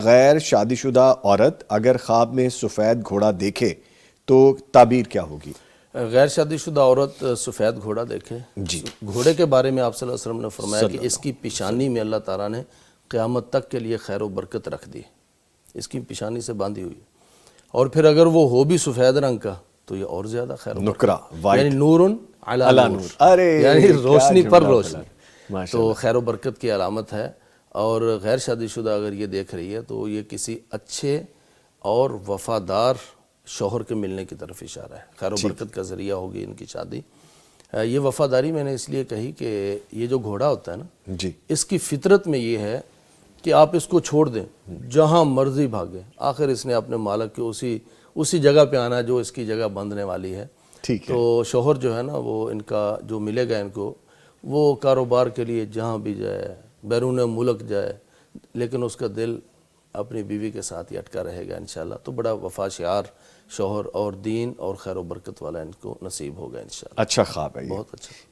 غیر شادی شدہ عورت اگر خواب میں سفید گھوڑا دیکھے تو تعبیر کیا ہوگی؟ غیر شادی شدہ عورت سفید گھوڑا دیکھے، جی گھوڑے کے بارے میں آپ صلی اللہ علیہ وسلم نے فرمایا کہ اس کی پیشانی میں اللہ تعالیٰ نے قیامت تک کے لیے خیر و برکت رکھ دی، اس کی پیشانی سے باندھی ہوئی، اور پھر اگر وہ ہو بھی سفید رنگ کا تو یہ اور زیادہ خیر و نکرہ برکت، وائٹ یعنی نورن علی علی نور، نور، ارے یعنی روشنی کیا پر جملہ روشنی، ماشاء تو اللہ۔ خیر و برکت کی علامت ہے۔ اور غیر شادی شدہ اگر یہ دیکھ رہی ہے تو یہ کسی اچھے اور وفادار شوہر کے ملنے کی طرف اشارہ ہے، خیر و برکت کا ذریعہ ہوگی ان کی شادی۔ یہ وفاداری میں نے اس لیے کہی کہ یہ جو گھوڑا ہوتا ہے نا، جی اس کی فطرت میں یہ ہے کہ آپ اس کو چھوڑ دیں جہاں مرضی بھاگے، آخر اس نے اپنے مالک کے اسی جگہ پہ آنا جو اس کی جگہ بندھنے والی ہے۔ ٹھیک ہے، تو شوہر جو ہے نا وہ ان کا جو ملے گا ان کو، وہ کاروبار کے لیے جہاں بھی جائے، بیرون ملک جائے، لیکن اس کا دل اپنی بیوی کے ساتھ ہی اٹکا رہے گا انشاءاللہ۔ تو بڑا وفا شعار شوہر اور دین اور خیر و برکت والا ان کو نصیب ہوگا انشاءاللہ۔ اچھا خواب ہے یہ۔ بہت اچھا۔